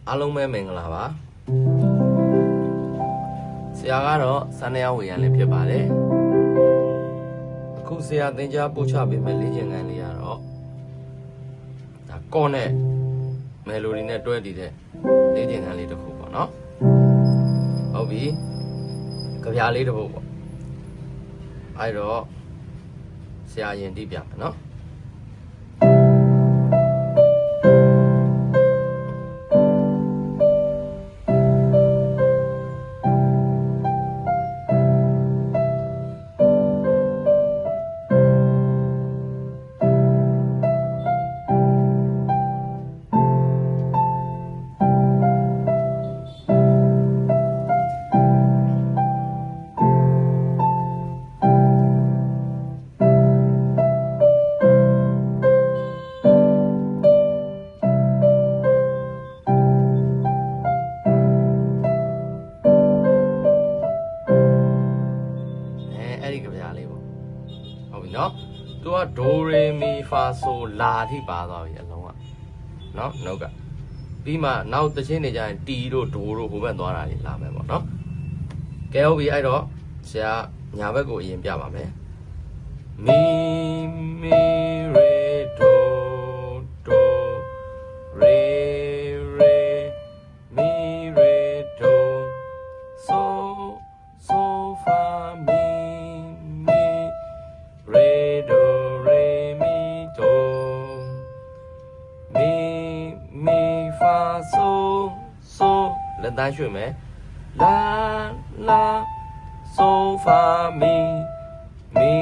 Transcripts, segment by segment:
အားလုံးပဲမင်္ဂလာပါဆရာကတော့စန္ဒယာဝေယံလေးဖြစ်ပါတယ်အခုဆရာသင်ကြားပို့ချပေးမယ့်လေ့ကျင့်ခန်းလေးကတော့ဒါကော့နဲ့မယ်လိုဒီနဲ့တွဲတည်တဲ့လေ့ကျင့်ခန်းလေးတစ်ခုပေါ့နော်ဟုတ်ပြီကြပြလေးတစ်ပုဒ်ပေါ့အဲ့တော့ဆရာရင်တိပြမယ်နော်နော်သူကဒိုရေမီဖာဆိုလာထိပါသွားပြီအလုံးကနော်နှုတ်ကပြီးမှနောက်တစ်ချင်းနေကြရင်တီတို့ဒိုတို့ဟိုဘက်သွားတာကြီးလာမယ်ပေါ့နော်ကဲဟုတ်ပြီအဲ့တော့ဆရာညာဘက်ကိုအရင်ပြပါမယ်မီမီရေဒိုဒိုရေရေမီရေဒိုဆိုဆိုဖာမီရေဒိုရေမီဒိုမီမီဖာဆိုဆိုလက်သားရွှေ့မယ်လာလာဆိုဖာမီမီ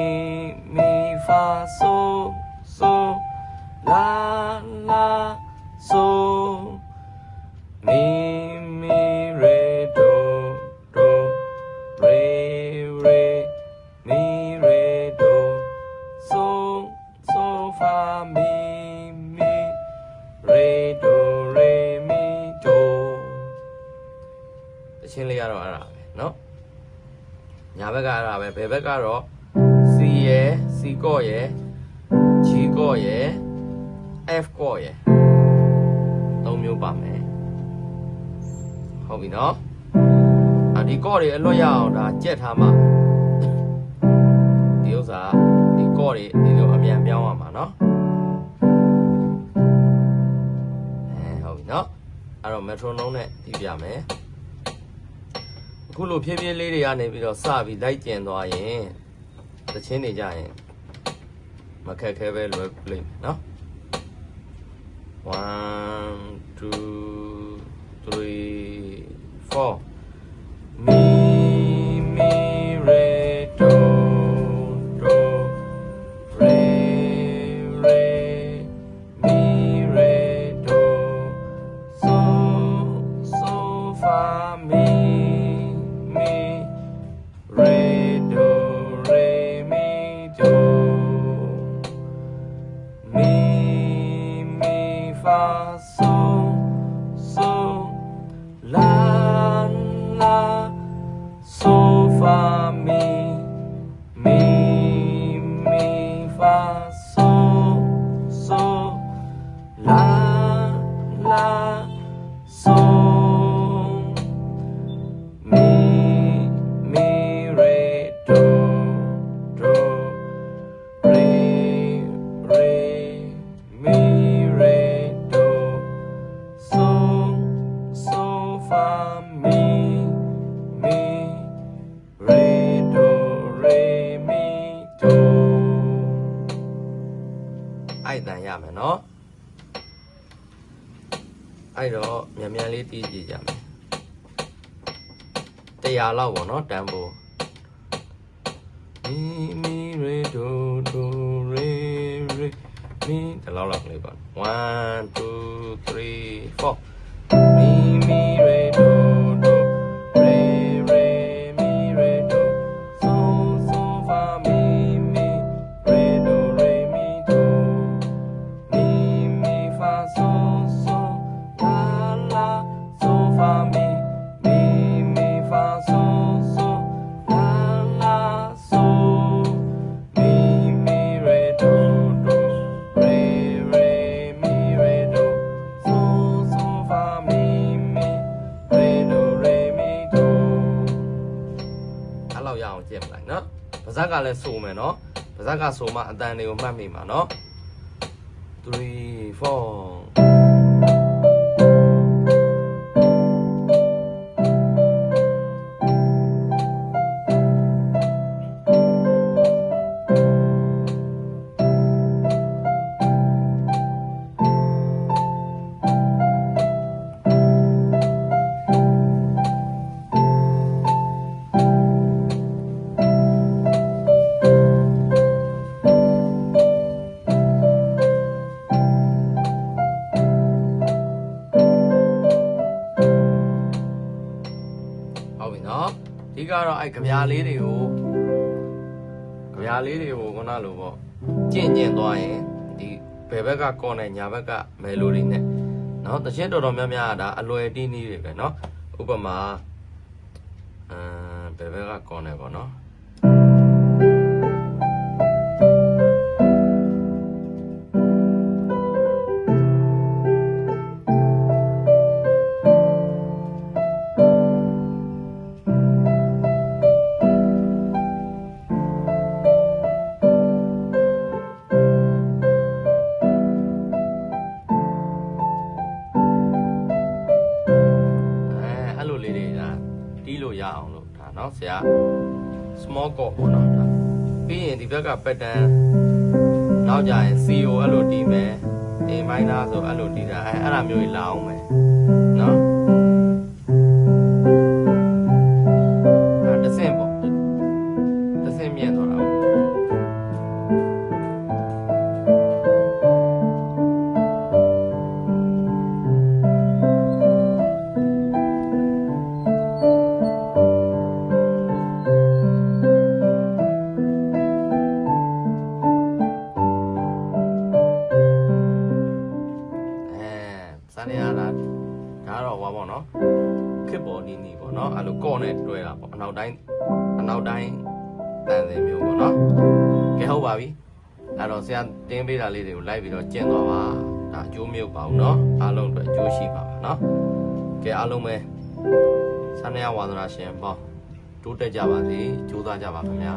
မီဖာဆိုဆိုလာလာဆိုမီမီရေဒိုဒိုရေရေမီရေဒိုဆိုဆိုဖာမီမီရေဒိုရေမီဒိုတချင်းလေးကတော့အဲ့ဒါပဲเนาะညာဘက်ကအဲ့ဒါပဲဘယ်ဘက်ကတော့ C ရယ် C ကော့ရယ် G ကော့ရယ် F ကော့ရယ်သုံးမျိုးပါမယ်ဟုတ်ပြီเนาะဒီကော့တွေအလွတ်ရအောင်ဒါကြက်ထားမှဒီဥစ္စာဒီကော့တွေဒီလိုအမြန်ပြောင်းရမှာเนาะဟုတ်ပြီเนาะအဲ့တော့ metronome နဲ့တီးပြမယ်အခုလိုဖြည်းဖြည်းလေးတွေကနေပြီးတော့စပြီးလိုက်ကျင်သွားရင်သချင်းတွေကြရင်မခက်ခဲပဲလွယ်လိမ့်မယ်เนาะ1 2 3 4မီမီရေဒိုဒိုရေရေမီရေဒိုဆိုဆိုဖာမီမီရေဒိုရေမီဒိုမီမီဖာဆိုဆိုလာလာဆိုဖာမီမီမီဖာဆိုဆိုလာလာဆိုမီမီရေဒိုဒိုရေရေမီရေဒိုဆိုဆိုဖာမီမီရေဒိုရေမီဒိုအဲ့တန်ရမယ်နော်အဲ့တော့မြန်မြန်လေးတီးကြည့်ကြမယ်100လောက်ပေါ့နော်တန်ဖိုးမီမီရေဒိုဒိုရေရေမီဒီလောက်လောက်ကလေးပေါ့1 2 3 4မီမီရေဒိုဒိုရေရေမီရေဒိုဆိုဆိုဖာမီမီရေဒိုရေမီဒိုမီမီဖာဆိုဆိုလာလာဆိုဖာမီမီမီဖာဆိုဆိုလာလာဆိုမီမီရေဒိုဒိုရေရေမီရေဒိုဆိုဆိုဖာမီ ဇက်ကလည်းဆိုမယ်နော်ပါဇက်ကဆိုမှအတန်တွေကိုမှတ်မိမှာနော်3 4ဒီကတော့အဲ့ကြပြားလေးတွေကိုခုနလိုပေါ့ကျင့်သွားရင်ဒီဘယ်ဘက်ကကောနဲ့ညာဘက်ကမဲလိုတွေနဲ့เนาะတခြင်းတော်တော်များများဒါအလွယ်တီးနည်းတွေပဲเนาะဥပမာဘယ်ဘက်ကကောနဲ့ပေါ့เนาะတီးလို့ရအောင်လို့ဒါเนาะဆရာ small chord ပေါ့เนาะဒါပြီးရင်ဒီဘက်က pattern နောက်ကြရင် CO အဲ့လိုတီးမယ် A minor ဆိုအဲ့လိုတီးတာအဲ့ဒါမျိုးကြီးလာအောင်မယ်เนาะတဆင့်ပေါ့တဆင့်မြင့်သွားတာစနေရတာဒါတော့ဟောပေါ့နော်ခစ်ပေါ်နီးနီးပေါ့နော်အဲ့လိုကော့နဲ့တွဲတာပေါ့အနောက်တိုင်းတန်စင်မျိုးပေါ့နော်ကဲဟုတ်ပါပြီအဲ့တော့ဆရာတင်းပေးတာလေးတွေကိုလိုက်ပြီးတော့ကျင့်သွားပါဒါအကျိုးမြုပ်ပါဘူးနော်အားလုံးအတွက်အကျိုးရှိပါပါနော်ကဲအားလုံးပဲစနေရဝါသနာရှင်ပေါ့တိုးတက်ကြပါစေကြိုးစားကြပါခင်ဗျာ